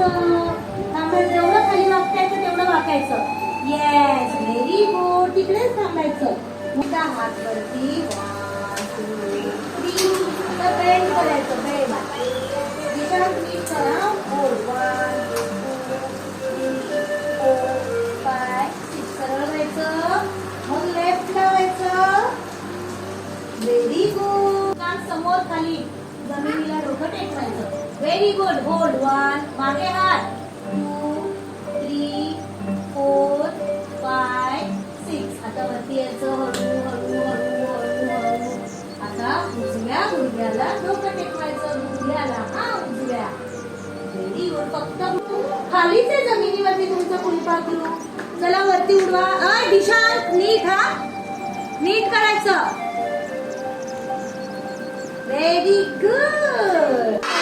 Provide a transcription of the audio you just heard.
वाकायचं. थांबायचं, जेवढं खाली वाकायचं तेवढं वाकायचं. Yes, very good. तिकडेच थांबायचं. मोठा हात वरती. 1 2 3. आता बेंड करायचं. बेंड दिशा नीट करा. 4 1 2 3 4 5 6. सरळ व्हायचं. मग लेफ्ट लावायचं. Very good. कान समोर खाली जमिनीला डोकं टेकवायचं. Very good. होल्ड. 1 मागे हात. 2 3 4 5 6. आता वरती यायचं. हळू हळू हळू हळू हळू. आता उजव्या गुडघ्याला डोकं टेकवायचं. गुडघ्याला हा उजव्या. Very good. फक्त खालीच आहे जमिनीवरती तुमचं फुलपाखरू. चला वरती उडवा. दिशा नीट हा. नीट करायचं. Very good.